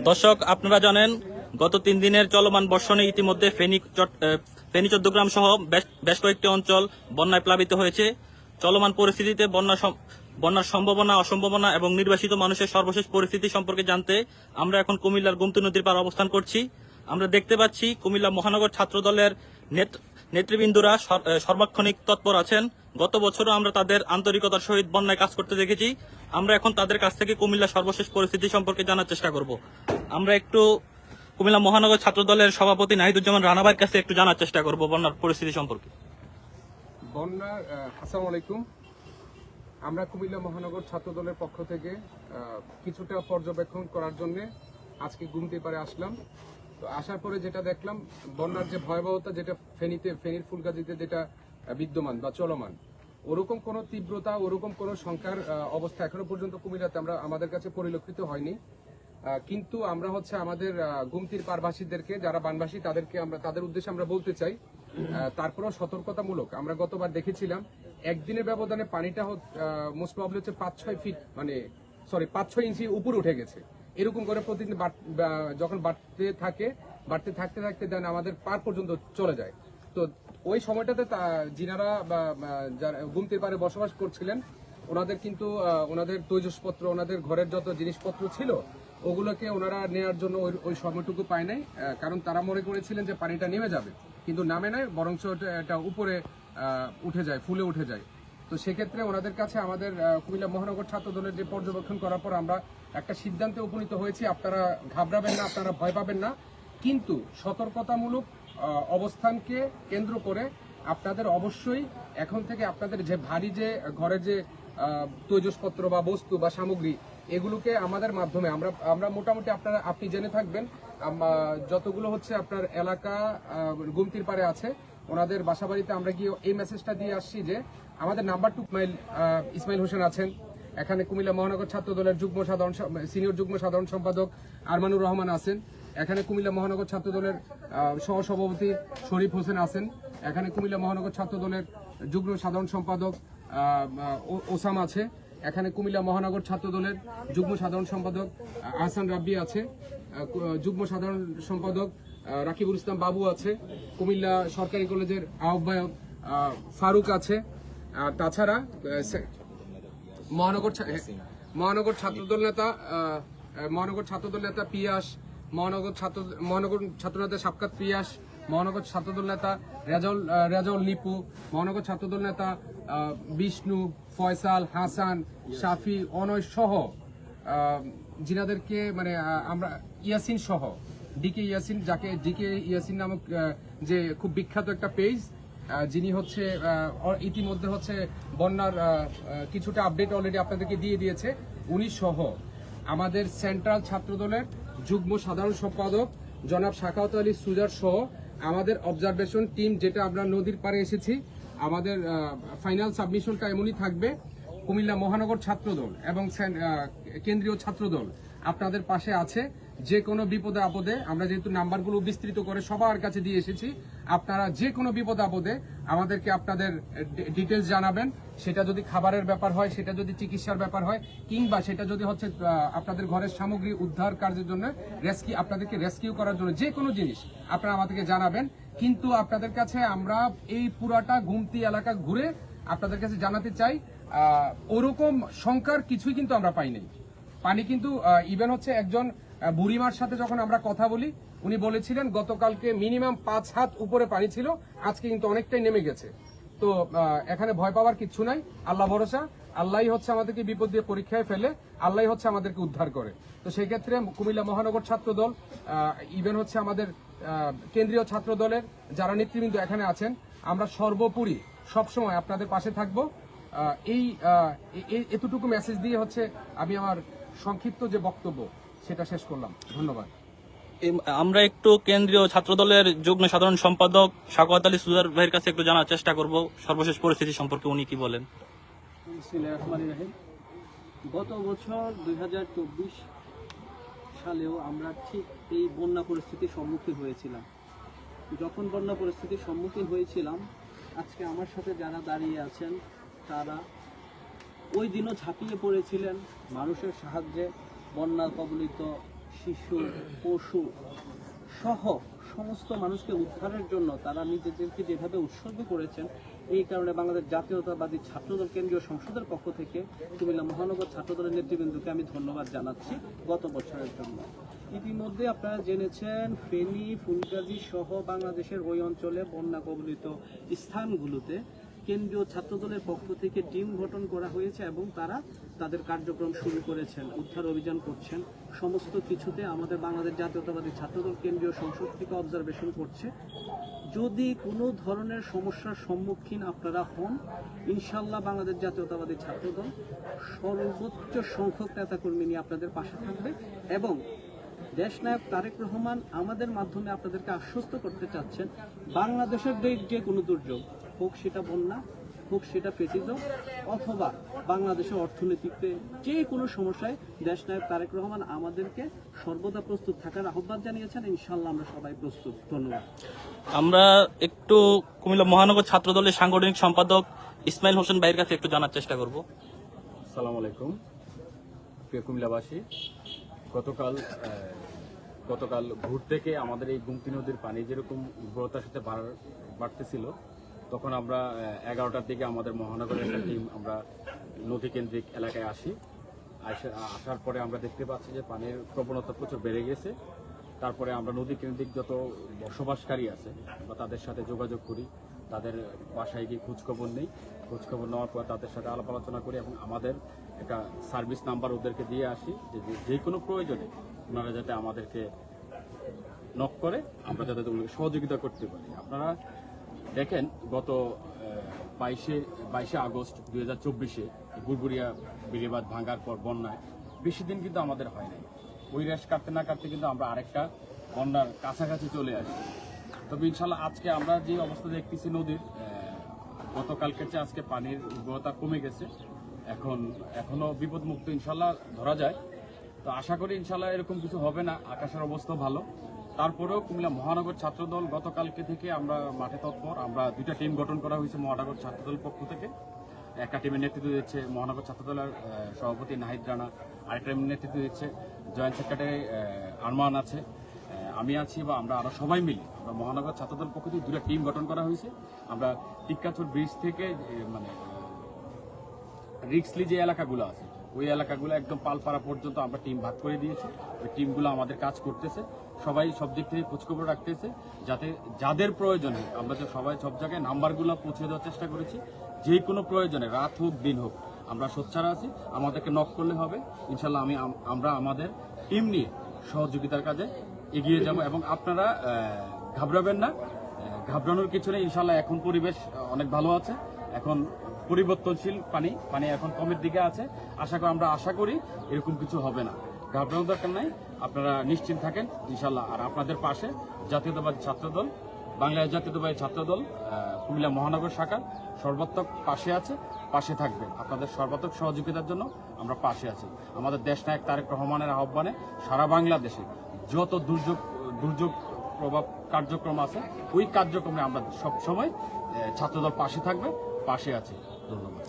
দর্শক, আপনারা জানেন গত 3 দিনের চলমান বর্ষণে ইতিমধ্যে ফেনী চট্টগ্রাম সহ বেশ কয়েকটি অঞ্চল বন্যায় প্লাবিত হয়েছে। চলমান পরিস্থিতিতে বন্যার সম্ভাবনা, অসম্ভাবনা এবং নির্বাসিত মানুষের সর্বশেষ পরিস্থিতি সম্পর্কে জানতে আমরা এখন কুমিল্লার গোমতী নদীর পাড়ে অবস্থান করছি। আমরা দেখতে পাচ্ছি কুমিল্লা মহানগর ছাত্র দলের নেতৃবৃন্দরা সর্বাক্ষণিক তৎপর আছেন। গত বছরও আমরা তাদের আন্তরিকতার সহিত বন্যায় কাজ করতে দেখেছি। আমরা এখন তাদের কাছ থেকে কুমিল্লার সর্বশেষ পরিস্থিতি সম্পর্কে জানার চেষ্টা করব। আমরা একটু কুমিল্লা মহানগর ছাত্র দলের সভাপতি নাহিদুজ্জামান রানা ভাইয়ের কাছে একটু জানার চেষ্টা করব বন্যার পরিস্থিতি সম্পর্কে। বন্যার আসসালামু আলাইকুম। আমরা কুমিল্লা মহানগর ছাত্র দলের পক্ষ থেকে কিছুটা পর্যবেক্ষণ করার জন্য আজকে গুমতি পাড়ে আসলাম। তো আসার পরে যেটা দেখলাম, বন্যার যে ভয়াবহতা যেটা ফেনীর ফুলগাজীতে যেটা বিদ্যমান বা চলমান, ওরকম কোনো তীব্রতা, ওরকম কোনো সংখ্যার অবস্থা এখনো পর্যন্ত কুমিল্লাতে আমাদের কাছে পরিলক্ষিত হয়নি। কিন্তু আমরা আমাদের গুমতির পারবাসীদেরকে, যারা বানবাসী, তাদের উদ্দেশ্যে আমরা বলতে চাই, তারপরেও সতর্কতামূলক। আমরা গতবার দেখেছিলাম একদিনের ব্যবধানে পানিটা মোস্ট প্রবলি 5-6 ফিট, মানে 5-6 ইঞ্চি উপরে উঠে গেছে। এরকম করে প্রতিদিন যখন বাড়তে থাকতে দেন আমাদের পার পর্যন্ত চলে যায়। তো ওই সময়টাতে যিনারা গুমতির পাড়ে বসবাস করছিলেন, ওনাদের কিন্তু ওনাদের তৈজসপত্র, ওনাদের ঘরের যত জিনিসপত্র ছিল, ওগুলোকে ওনারা নেওয়ার জন্য ওই সময়টুকু পায় নাই। কারণ তারা মনে করেছিলেন যে পানিটা নেমে যাবে, কিন্তু নামে নাই, বরঞ্চ এটা উপরে উঠে যায়, ফুলে উঠে যায়। তো সেক্ষেত্রে ওনাদের কাছে আমাদের কুমিল্লা মহানগর ছাত্র দলের যে পর্যবেক্ষণ করার পর আমরা একটা সিদ্ধান্তে উপনীত হয়েছি, আপনারা ঘাবড়াবেন না, আপনারা ভয় পাবেন না, কিন্তু সতর্কতামূলক অবস্থানকে কেন্দ্র করে আপনাদের অবশ্যই এখন থেকে আপনাদের যে ভারী যে ঘরের যে তৈজসপত্র বা বস্তু বা সামগ্রী, এগুলোকে আমাদের মাধ্যমে আমরা মোটামুটি আপনি জেনে থাকবেন, যতগুলো আপনার এলাকা গুমতির পাড়ে আছে, ওনাদের বাসাবাড়িতে আমরা গিয়ে এই মেসেজটা দিয়ে আসছি যে আমাদের নাম্বার 2 ইসমাইল হোসেন আছেন, এখানে কুমিল্লা মহানগর ছাত্র দলের সিনিয়র যুগ্ম সাধারণ সম্পাদক আরমানুর রহমান আছেন, এখানে কুমিল্লা মহানগর ছাত্র দলের সহসভাপতি শরীফ হোসেন আছেন, এখানে কুমিল্লা মহানগর ছাত্র দলের যুগ্ম সাধারণ সম্পাদক ওসাম আছে, এখানে কুমিল্লা মহানগর ছাত্র দলের যুগ্ম সাধারণ সম্পাদক আহসান রাব্বি আছে, যুগ্ম সাধারণ সম্পাদক রাকিবুল ইসলাম বাবু আছে, কুমিল্লা সরকারি কলেজের আহ্বায়ক ফারুক আছে। তাছাড়া মহানগর ছাত্রদল নেতা পিয়াস, মহানগর ছাত্রনেতা সাবকাত পিয়াস, মহানগর ছাত্রদল নেতা রেজাউল নিপু, মহানগর ছাত্রদল নেতা বিষ্ণু, ফয়সাল, হাসান, শাফি, অনয় সহ যিনাদেরকে আমরা ইয়াসিন সহ ডিকে ইয়াসিন, যাকে ডিকে ইয়াসিন নামক যে খুব বিখ্যাত একটা পেজ, যিনি ইতিমধ্যে বন্যার কিছুটা আপডেট অলরেডি আপনাদেরকে দিয়ে দিয়েছে, উনি সহ আমাদের সেন্ট্রাল ছাত্রদলের যুগ্ম সাধারণ সম্পাদক জনাব শাখাওয়াত আলী সুজার সহ আমাদের অবজারভেশন টিম, যেটা আমরা নদীর পাড়ে এসেছি, আমাদের ফাইনাল সাবমিশনটা এমনই থাকবে। কুমিল্লা মহানগর ছাত্রদল এবং কেন্দ্রীয় ছাত্রদল আপনাদের পাশে আছে। যে কোনো বিপদে আপদে, আমরা যেহেতু নাম্বারগুলো বিস্তৃত করে সবার কাছে দিয়ে এসেছি, আপনারা যে কোনো বিপদে আপদে আমাদেরকে আপনাদের ডিটেলস জানাবেন। সেটা যদি খাবারের ব্যাপার হয়, সেটা যদি চিকিৎসার ব্যাপার হয়, কিংবা সেটা যদি আপনাদের ঘরের সামগ্রী উদ্ধার কার্যের জন্য আপনাদেরকে রেস্কিউ করার জন্য যে কোনো জিনিস আপনারা আমাদেরকে জানাবেন। কিন্তু আপনাদের কাছে আমরা এই পুরাটা গুমতি এলাকা ঘুরে আপনাদের কাছে জানাতে চাই, ওরকম সংখ্যার কিছুই কিন্তু আমরা পাইনি। পানি কিন্তু ইভেন একজন বুড়িমার সাথে যখন আমরা কথা বলি, উনি বলেছিলেন গতকালকে মিনিমাম 5 হাত উপরে পানি ছিল, আজকে কিন্তু অনেকটাই নেমে গেছে। তো এখানে ভয় পাওয়ার কিচ্ছু নাই, আল্লাহ ভরসা। আল্লাহই আমাদেরকে বিপদ দিয়ে পরীক্ষায় ফেলে, আল্লাহই আমাদেরকে উদ্ধার করে। তো সেই ক্ষেত্রে কুমিল্লা মহানগর ছাত্র দল, ইভেন আমাদের কেন্দ্রীয় ছাত্র দলের যারা নেতৃবৃন্দ এখানে আছেন, আমরা সর্বোপরি সবসময় আপনাদের পাশে থাকবো। এতটুকু মেসেজ দিয়ে আমি আমার সংক্ষিপ্ত যে বক্তব্য সেটা শেষ করলাম। ধন্যবাদ। আমরা একটু কেন্দ্রীয় ছাত্রদলের যুগ্ম সাধারণ সম্পাদক শাখাওয়াত আলী সুজার ভাইয়ের কাছে একটু জানার চেষ্টা করব সর্বশেষ পরিস্থিতি সম্পর্কে, উনি কি বলেন। গত বছর 2024 সালেও আমরা ঠিক এই বন্যা পরিস্থিতির সম্মুখীন হয়েছিলাম। যখন বন্যা পরিস্থিতির সম্মুখীন হয়েছিলাম, আজকে আমার সাথে যারা দাঁড়িয়ে আছেন তারা ওই দিনও ঝাঁপিয়ে পড়েছিলেন মানুষের সাহায্যে, বন্যা কবলিত শিশু, পশু সহ সমস্ত মানুষকে উদ্ধারের জন্য তারা নিজেদেরকে যেভাবে উৎসর্গ করেছেন, এই কারণে বাংলাদেশ জাতীয়তাবাদী ছাত্রদল কেন্দ্রীয় সংসদের পক্ষ থেকে কুমিল্লা মহানগর ছাত্রদলের নেতৃবৃন্দকে আমি ধন্যবাদ জানাচ্ছি গত বছরের জন্য। ইতিমধ্যে আপনারা জেনেছেন ফেনী, ফুলগাজী সহ বাংলাদেশের ওই অঞ্চলে বন্যা কবলিত স্থানগুলোতে কেন্দ্রীয় ছাত্রদলের পক্ষ থেকে টিম গঠন করা হয়েছে এবং তারা তাদের কার্যক্রম শুরু করেছেন, উদ্ধার অভিযান করছেন। সমস্ত কিছুতে আমাদের বাংলাদেশ জাতীয়তাবাদী ছাত্রদল কেন্দ্রীয় সংসদ থেকে অবজারভেশন করছে। যদি কোনো ধরনের সমস্যার সম্মুখীন আপনারা হন, ইনশাল্লাহ বাংলাদেশ জাতীয়তাবাদী ছাত্রদল সর্বোচ্চ সংখ্যক নেতাকর্মী নিয়ে আপনাদের পাশে থাকবে এবং দেশনায়ক তারেক রহমান আমাদের মাধ্যমে আপনাদেরকে আশ্বস্ত করতে চাচ্ছেন, বাংলাদেশের যে কোনো দুর্যোগ হোক, সেটা বন্যা হোক, সেটা ফেসিজম অথবা বাংলাদেশের অর্থনীতিতে যে কোনো সমস্যায় দেশনায়ক তারেক রহমান আমাদেরকে সর্বদা প্রস্তুত থাকার আহ্বান জানিয়েছেন। ইনশাল্লাহ আমরা সবাই প্রস্তুত। ধন্যবাদ। আমরা একটু কুমিল্লা মহানগর ছাত্রদলের সাংগঠনিক সম্পাদক ইসমাইল হোসেন ভাইয়ের কাছে একটু জানার চেষ্টা করব। আসসালামু আলাইকুম প্রিয় কুমিল্লাবাসী। গতকাল ভোর থেকে আমাদের এই গুমতি নদীর পানি যেরকম উর্বরতার সাথে বাড়তেছিল, তখন আমরা 11টার দিকে আমাদের মহানগরের একটা টিম আমরা নদী কেন্দ্রিক এলাকায় আসার পরে আমরা দেখতে পাচ্ছি যে পানির প্রবণতা প্রচুর বেড়ে গেছে। তারপরে আমরা নদী কেন্দ্রিক যত বসবাসকারী আছে বা তাদের সাথে যোগাযোগ করি, তাদের বাসায় গিয়ে খোঁজখবর নেই। খোঁজখবর নেওয়ার পর তাদের সাথে আলাপ আলোচনা করি এবং আমাদের একটা সার্ভিস নাম্বার ওদেরকে দিয়ে আসি যে কোনো প্রয়োজনে ওনারা যাতে আমাদেরকে নক করে, আমরা যাতে ওদেরকে সহযোগিতা করতে পারি। আপনারা দেখেন গত 22শে আগস্ট 2024 বুড়বুড়িয়া বেড়িবাঁধ ভাঙার পর বন্যায় বেশি দিন কিন্তু আমাদের হয় নাই। ওই রেশ কাটতে না কাটতে কিন্তু আমরা আরেকটা বন্যার কাছাকাছি চলে আসি। তবে ইনশাল্লাহ আজকে আমরা যে অবস্থা দেখতেছি নদীর, গতকালকে চেয়ে আজকে পানির উর্বরতা কমে গেছে, এখনো বিপদমুক্ত ইনশাল্লাহ ধরা যায়। তো আশা করি ইনশাল্লাহ এরকম কিছু হবে না। আকাশের অবস্থা ভালো। তারপরেও কুমিল্লা মহানগর ছাত্রদল গতকালকে থেকে আমরা মাঠে তৎপর। আমরা 2টা টিম গঠন করা হয়েছে মহানগর ছাত্রদল পক্ষ থেকে। একটা টিমের নেতৃত্ব দিচ্ছে মহানগর ছাত্রদলের সভাপতি নাহিদ রানা, আরেকটা টিমের নেতৃত্ব দিচ্ছে জয়েন্ট সেক্রেটারি আরমান আছে, আমি আছি, বা আমরা আরো সবাই মিলে আমরা মহানগর ছাত্রদল পক্ষ থেকে 2টা টিম গঠন করা হয়েছে। আমরা টিক্কাচর ব্রিজ থেকে মানে রিক্সলি যে এলাকাগুলো আছে ওই এলাকাগুলো একদম পালপাড়া পর্যন্ত আমরা টিম ভাগ করে দিয়েছি। ওই টিমগুলো আমাদের কাজ করতেছে, সবাই সব দিক থেকে খোঁজখবর রাখতেছে, যাতে যাদের প্রয়োজনে আমরা যে সবাই সব জায়গায় নাম্বারগুলো পৌঁছে দেওয়ার চেষ্টা করেছি। যে কোনো প্রয়োজনে রাত হোক দিন হোক আমরা সোচ্চার আছি, আমাদেরকে নক করলে হবে। ইনশাল্লাহ আমরা আমাদের টিম নিয়ে সহযোগিতার কাজে এগিয়ে যাব এবং আপনারা ঘাবড়াবেন না, ঘাবড়ানোর কিছু নেই। ইনশাল্লাহ এখন পরিবেশ অনেক ভালো আছে, এখন পরিবর্তনশীল পানি এখন কমের দিকে আছে। আমরা আশা করি এরকম কিছু হবে না, ঘাবড়ানোর দরকার নাই। আপনারা নিশ্চিন্ত থাকেন ইনশাল্লাহ। আর আপনাদের পাশে জাতীয়তাবাদী ছাত্রদল, বাংলাদেশ জাতীয়তাবাদী ছাত্রদল কুমিল্লা মহানগর শাখা সর্বাত্মক পাশে থাকবে। আপনাদের সর্বাত্মক সহযোগিতার জন্য আমরা পাশে আছি। আমাদের দেশনায়ক তারেক রহমানের আহ্বানে সারা বাংলাদেশে যত দুর্যোগ প্রভাব কার্যক্রম আছে ওই কার্যক্রমে আমরা সবসময় ছাত্রদল পাশে আছে। ধন্যবাদ।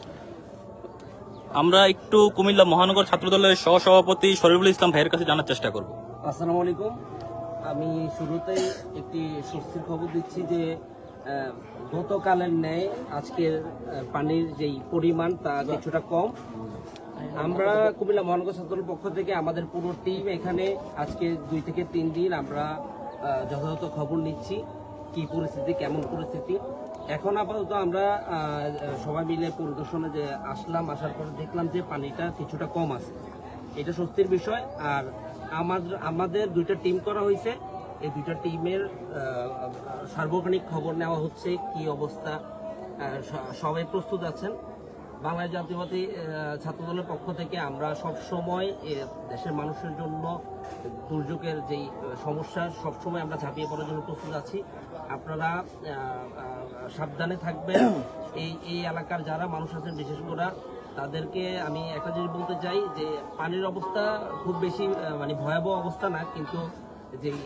আমরা একটু কুমিল্লা মহানগর ছাত্রদলের সহসভাপতি শরীফুল ইসলাম ভাইয়ের কাছে জানার চেষ্টা করব। আসসালামু আলাইকুম। আমি শুরুতেই একটি স্বস্তির খবর দিচ্ছি যে গতকালের ন্যায় আজকের পানির যেই পরিমাণ তা কিছুটা কম। আমরা কুমিল্লা মহানগর ছাত্রদলের পক্ষ থেকে আমাদের পুরো টিম এখানে আজকে 2 থেকে 3 দিন আমরা যথাযথ খবর নিচ্ছি, কি পরিস্থিতি, কেমন পরিস্থিতি। এখন আপাতত আমরা সবাই মিলে পরিদর্শনে যে আসার পর দেখলাম যে পানিটা কিছুটা কম আছে, এটা স্বস্তির বিষয়। আর আমাদের 2টা টিম করা হয়েছে, এই 2টা টিমের সার্বক্ষণিক খবর নেওয়া হচ্ছে, কি অবস্থা, সবাই প্রস্তুত আছেন। বাংলাদেশ জাতীয়তাবাদী ছাত্রদলের পক্ষ থেকে আমরা সবসময় দেশের মানুষের জন্য দুর্যোগের যেই সমস্যা সবসময় আমরা ঝাঁপিয়ে পড়ার জন্য প্রস্তুত আছি। আপনারা সাবধানে থাকবেন। এই এলাকার যারা মানুষ আছেন বিশেষ করে তাদেরকে আমি একটা জিনিস বলতে চাই যে পানির অবস্থা খুব বেশি মানে ভয়াবহ অবস্থা না, কিন্তু যেই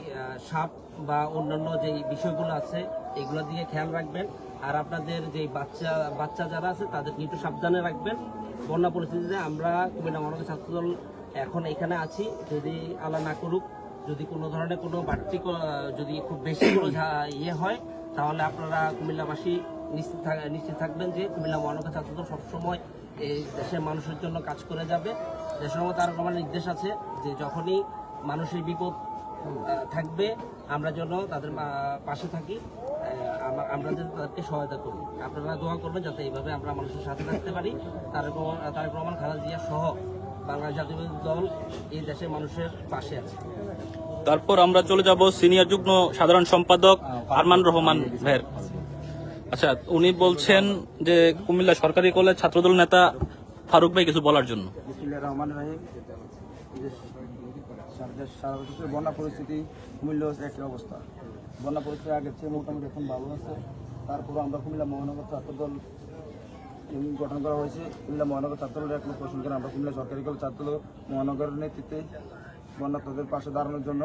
সাপ বা অন্যান্য যেই বিষয়গুলো আছে এগুলোর দিকে খেয়াল রাখবেন। আর আপনাদের যেই বাচ্চা যারা আছে তাদেরকে একটু সাবধানে রাখবেন। বন্যা পরিস্থিতিতে আমরা কুমিল্লা মহানগর ছাত্রদল এখন এখানে আছি, যদি আল্লাহ না করুক, যদি কোনো ধরনের কোনো বাড়তি যদি খুব বেশি কোনো ইয়ে হয়, তাহলে আপনারা কুমিল্লাবাসী নিশ্চিত থাকবেন যে কুমিল্লা মহানগর ছাত্রদল সবসময় এই দেশের মানুষের জন্য কাজ করে যাবে। দেশের মতো তার আমার নির্দেশ আছে যে যখনই মানুষের বিপদ থাকবে আমরা যেন তাদের পাশে থাকি, আমরা যেন তাদেরকে সহায়তা করি। আপনারা দোয়া করবেন যাতে এইভাবে আমরা মানুষের সাথে থাকতে পারি। তারেক রহমান, খালেদা জিয়া সহ বাংলাদেশ জাতীয়তাবাদী দল এই দেশের মানুষের পাশে আছে। তারপর আমরা চলে যাব সিনিয়র যুগ্ম সাধারণ সম্পাদক আরমান রহমান ভাইয়ের। আচ্ছা, উনি বলছেন যে কুমিল্লা সরকারি কলেজ ছাত্রদল নেতা ফারুক ভাই কিছু বলার জন্য। বিসমিল্লাহির রহমানির রহিম। সারা বছর বন্যা পরিস্থিতি কুমিল্লা একই অবস্থা। বন্যা পরিস্থিতি আগের চেয়ে মোটামুটি এখন ভালো আছে। তারপরে আমরা কুমিল্লা মহানগর ছাত্রদল গঠন করা হয়েছে। কুমিল্লা মহানগর ছাত্রদলের এক প্রশ্ন করে আমরা কুমিল্লা সরকারি কলেজ ছাত্রদল মহানগরের নেতৃত্বে বন্যার্থদের পাশে দাঁড়ানোর জন্য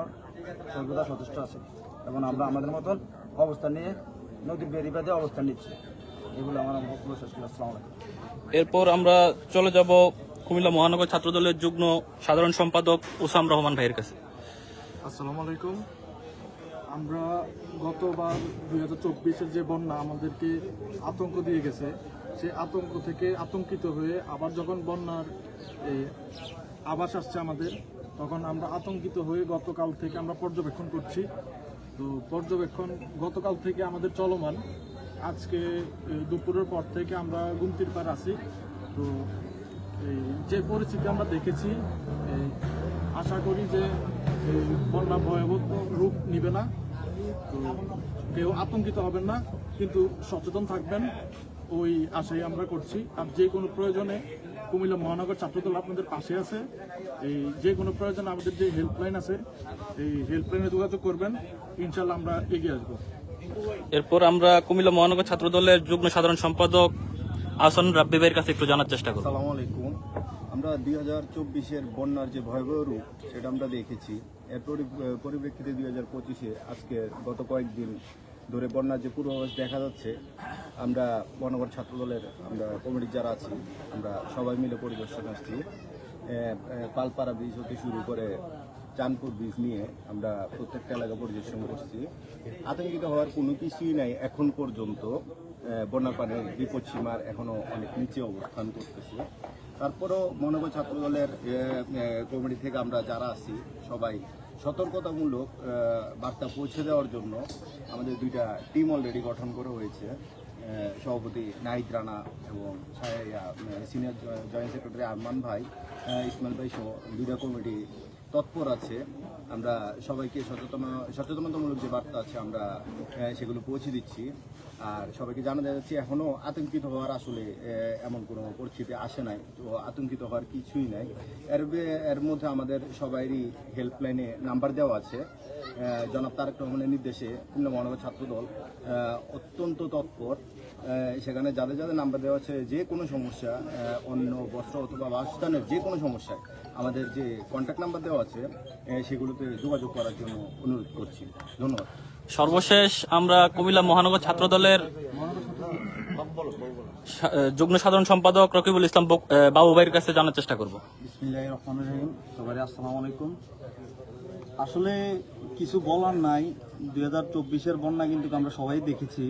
সর্বদা সচেষ্ট আছে এবং আমরা আমাদের মতন অবস্থান নিয়ে নদীর বেড়িবাদে অবস্থান নিচ্ছি। এগুলো আমার বক্তব্য শেষ করলাম। আসসালামু আলাইকুম। এরপর আমরা চলে যাব কুমিল্লা মহানগর ছাত্রদলের যুগ্ম সাধারণ সম্পাদক ওসাম রহমান ভাইয়ের কাছে। আসসালামু আলাইকুম। আমরা গতবার 2024-এর যে বন্যা আমাদেরকে আতঙ্ক দিয়ে গেছে, সেই আতঙ্ক থেকে আতঙ্কিত হয়ে আবার যখন বন্যার আভাস আসছে আমাদের, তখন আমরা আতঙ্কিত হয়ে গতকাল থেকে আমরা পর্যবেক্ষণ করছি। তো পর্যবেক্ষণ গতকাল থেকে আমাদের চলমান। আজকে দুপুরের পর থেকে আমরা গুমতির পার আছি। তো এই যে পরিস্থিতি আমরা দেখেছি, আশা করি যে বন্যা ভয়াবহ রূপ নিবে না। তো কেউ আতঙ্কিত হবেন না, কিন্তু সচেতন থাকবেন, ওই আশাই আমরা করছি। আর যে কোনো প্রয়োজনে কুমিল্লা মহানগর ছাত্রদল আপনাদের পাশে আছে। এই যে কোনো প্রয়োজনে আমাদের যে হেল্পলাইন আছে, এই হেল্পলাইনে যোগাযোগ করবেন, ইনশাল্লাহ আমরা এগিয়ে আসবো। এরপর আমরা কুমিল্লা মহানগর ছাত্রদলের যুগ্ম সাধারণ সম্পাদক আহসান রাব্বি ভাইয়ের কাছে একটু জানার চেষ্টা করব। আসসালামু আলাইকুম। আমরা 2024-এর বন্যার যে ভয়াবহ রূপ সেটা আমরা দেখেছি। এর পরিপ্রেক্ষিতে 2025-এ আজকে গত কয়েকদিন ধরে বন্যার যে পূর্বাভাস দেখা যাচ্ছে, আমরা মহানগর ছাত্রদলের আমরা কমিটির যারা আছি আমরা সবাই মিলে পরিদর্শনে আসছি। পালপাড়া ব্রিজ হতে শুরু করে চাঁদপুর ব্রিজ নিয়ে আমরা প্রত্যেকটা এলাকা পরিদর্শন করছি। আতঙ্কিত হওয়ার কোনো কিছুই নাই এখন পর্যন্ত। বন্যার পানির বিপদসীমার এখনও অনেক নিচে অবস্থান করতেছে। তারপরেও মহানগর ছাত্রদলের কমিটি থেকে আমরা যারা আছি সবাই সতর্কতামূলক বার্তা পৌঁছে দেওয়ার জন্য আমাদের দুইটা টিম অলরেডি গঠন করা হয়েছে। সভাপতি নাহিদ রানা এবং সিনিয়র জয়েন্ট সেক্রেটারি আরমান ভাই, ইসমাইল ভাই সহ দুইটা কমিটি তৎপর আছে। আমরা সবাইকে সচেতনতামূলক যে বার্তা আছে আমরা সেগুলো পৌঁছে দিচ্ছি। আর সবাইকে জানাতে যাচ্ছি এখনও আতঙ্কিত হওয়ার আসলে এমন কোনো পরিস্থিতি আসে নাই। তো আতঙ্কিত হওয়ার কিছুই নাই। এর মধ্যে আমাদের সবাইরই হেল্পলাইনে নাম্বার দেওয়া আছে। জনাব তারেক রহমানের নির্দেশে কুমিল্লা মহানগর ছাত্রদল অত্যন্ত তৎপর। সেখানে যাদের যাদের নাম্বার দেওয়া আছে, যে কোনো সমস্যা, অন্য বস্ত্র অথবা বাসস্থানের যে কোনো সমস্যায় আমাদের যে কন্ট্যাক্ট নাম্বার দেওয়া আছে সেগুলোতে যোগাযোগ করার জন্য অনুরোধ করছি। ধন্যবাদ। সর্বশেষ আমরা কুমিল্লা মহানগর ছাত্রদলের যুগ্ম সাধারণ সম্পাদক রকিবুল ইসলাম বাবু ভাইয়ের কাছে জানার চেষ্টা করব। বিসমিল্লাহির রহমানির রহিম। সবাই আসসালামু আলাইকুম। আসলে কিছু বলার নাই। 2024-এর বন্যা কিন্তু আমরা সবাই দেখেছি।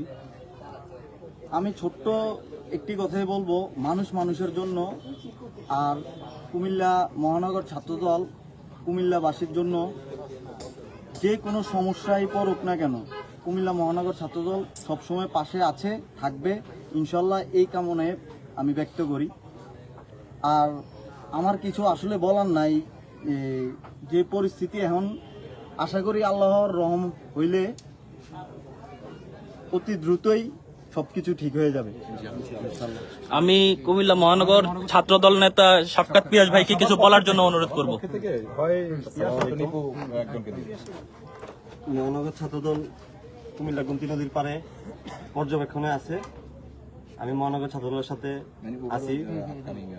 আমি ছোট্ট একটি কথাই বলবো, মানুষ মানুষের জন্য। আর কুমিল্লা মহানগর ছাত্রদল কুমিল্লাবাসীর জন্য যে কোনো সমস্যায় পড়ুক না কেন, কুমিল্লা মহানগর ছাত্রদল সবসময় পাশে আছে, থাকবে ইনশাল্লাহ, এই কামনায় আমি ব্যক্ত করি। আর আমার কিছু আসলে বলার নাই। যে পরিস্থিতি এখন, আশা করি আল্লাহর রহম হইলে অতি দ্রুতই সবকিছু ঠিক হয়ে যাবে। আমি কুমিল্লা মহানগর ছাত্রদল নেতা শাফকাত পিয়াস ভাইকে কিছু বলার জন্য অনুরোধ করব। মহানগর ছাত্রদল কুমিল্লা গুমতি নদীর পাড়ে পর্যবেক্ষণে আছে। আমি মহানগর ছাত্রদলের সাথে আছি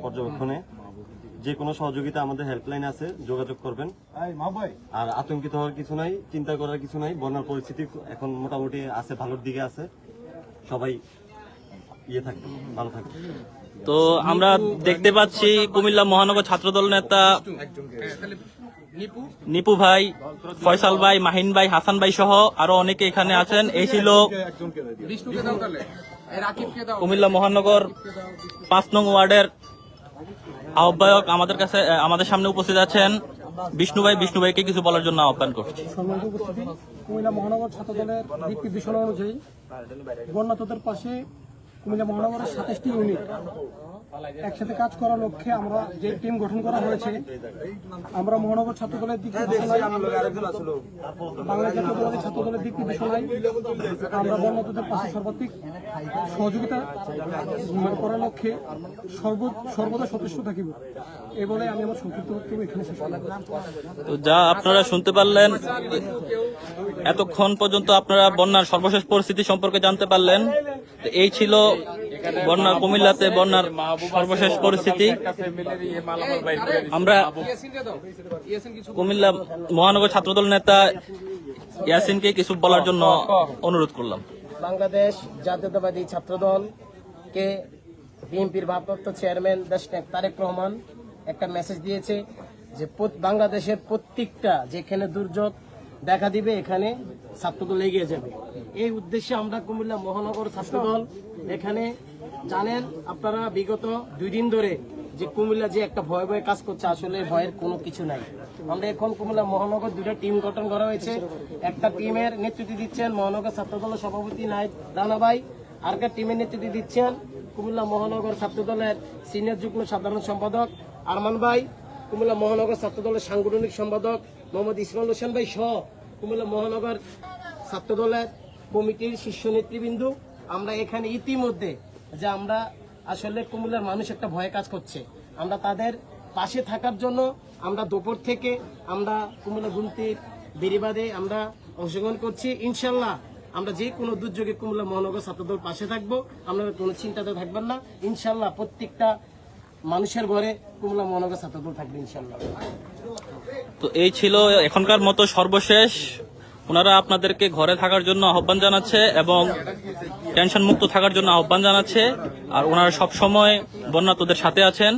পর্যবেক্ষণে। যে কোনো সহযোগিতা আমাদের হেল্পলাইন আছে, যোগাযোগ করবেন। আর আতঙ্কিত হওয়ার কিছু নাই, চিন্তা করার কিছু নাই। বন্যার পরিস্থিতি এখন মোটামুটি আছে, ভালোর দিকে আছে। সবাই থাকবে, ভালো থাকবে। তো আমরা দেখতে পাচ্ছি কুমিল্লা মহানগর ছাত্রদল নেতা নিপু ভাই, ফয়সাল ভাই, মাহিন ভাই, হাসান ভাই সহ আরো অনেকে এখানে আছেন। এই ছিল বিষ্ণুকে দাও তাহলে, এই রাকিবকে দাও। কুমিল্লা মহানগর 5 নং ওয়ার্ডের আহ্বায়ক আমাদের সামনে উপস্থিত আছেন বিষ্ণু ভাই। বিষ্ণু ভাইকে কিছু বলার জন্য আহ্বান করছি। সম্মানিত উপস্থিতি, কুমিল্লা মহানগর ছাত্রদলের দিক নির্দেশনা অনুযায়ী বন্যাতদের পাশে কুমিল্লা মহানগরের 27টি ইউনিট একসাথে কাজ করার লক্ষ্যে আমরা যে টিম গঠন করা হয়েছে, আমরা মহানগর ছাত্রদলের দিক নির্দেশনায়, বাংলা জাতীয়তাবাদী ছাত্রদলের দিক নির্দেশনায় আমরা বন্যাতদের পাশে সর্বাধিক সহযোগিতা করার লক্ষ্যে সর্বদা সচেষ্ট থাকিব। এই বলে আমি আমার সংক্ষিপ্ত বক্তব্য এখানে শেষ করলাম। তো যা আপনারা শুনতে পারলেন, এতক্ষণ পর্যন্ত আপনারা বন্যার সর্বশেষ পরিস্থিতি সম্পর্কে জানতে পারলেন। তো এই ছিল বন্যা, কুমিল্লাতে বন্যার সর্বশেষ পরিস্থিতি। আমরা কুমিল্লা মহানগর ছাত্রদল নেতা ইয়াসিনকে কিছু বলার জন্য অনুরোধ করলাম। বাংলাদেশ জাতীয়তাবাদী ছাত্রদলকে বিএনপির ভারপ্রাপ্ত চেয়ারম্যান দেশনায়ক তারেক রহমান একটা মেসেজ দিয়েছে যে বাংলাদেশের প্রত্যেকটা যেখানে দুর্যোগ দেখা দিবে এখানে ছাত্রদল এগিয়ে যাবে। এই উদ্দেশ্যে আমরা কুমিল্লা মহানগর ছাত্রদল এখানে, জানেন আপনারা, বিগত 2 দিন ধরে যে কুমিল্লা যে একটা ভয় কাজ করছে, আসলে ভয়ের কোনো কিছু নাই। আমরা এখন কুমিল্লা মহানগর 2টা টিম গঠন করা হয়েছে। একটা টিমের নেতৃত্ব দিচ্ছেন মহানগর ছাত্রদলের সভাপতি নায়েব রানা ভাই, আর একটা টিমের নেতৃত্ব দিচ্ছেন কুমিল্লা মহানগর ছাত্রদলের সিনিয়র যুগ্ম সাধারণ সম্পাদক আরমান ভাই, কুমিল্লা মহানগর ছাত্রদলের সাংগঠনিক সম্পাদক মোহাম্মদ ইসমাইল হোসেন ভাই সহ কুমিল্লা মহানগর ছাত্রদলের কমিটির শীর্ষ নেতৃবৃন্দ। আমরা এখানে ইতিমধ্যে যে আমরা আসলে কুমিল্লার মানুষ একটা ভয়ে কাজ করছে, আমরা তাদের পাশে থাকার জন্য আমরা দুপুর থেকে আমরা কুমিল্লা গুমতির বেরিবাদে আমরা অংশগ্রহণ করছি। ইনশাল্লাহ আমরা যে কোনো দুর্যোগে কুমিল্লা মহানগর ছাত্রদল পাশে থাকবো, আপনারা কোনো চিন্তাতে থাকবেন না। ইনশাল্লাহ প্রত্যেকটা মানুষের ঘরে কুমিল্লা মহানগর ছাত্রদল থাকবে ইনশাল্লাহ। তো এই ছিল এখনকার মতো সর্বশেষ। ওনারা আপনাদেরকে ঘরে থাকার জন্য আহ্বান জানাচ্ছে এবং টেনশন মুক্ত থাকার জন্য আহ্বান জানাচ্ছে। আর ওনারা সবসময় বন্যাতদের সাথে আছেন।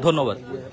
ধন্যবাদ।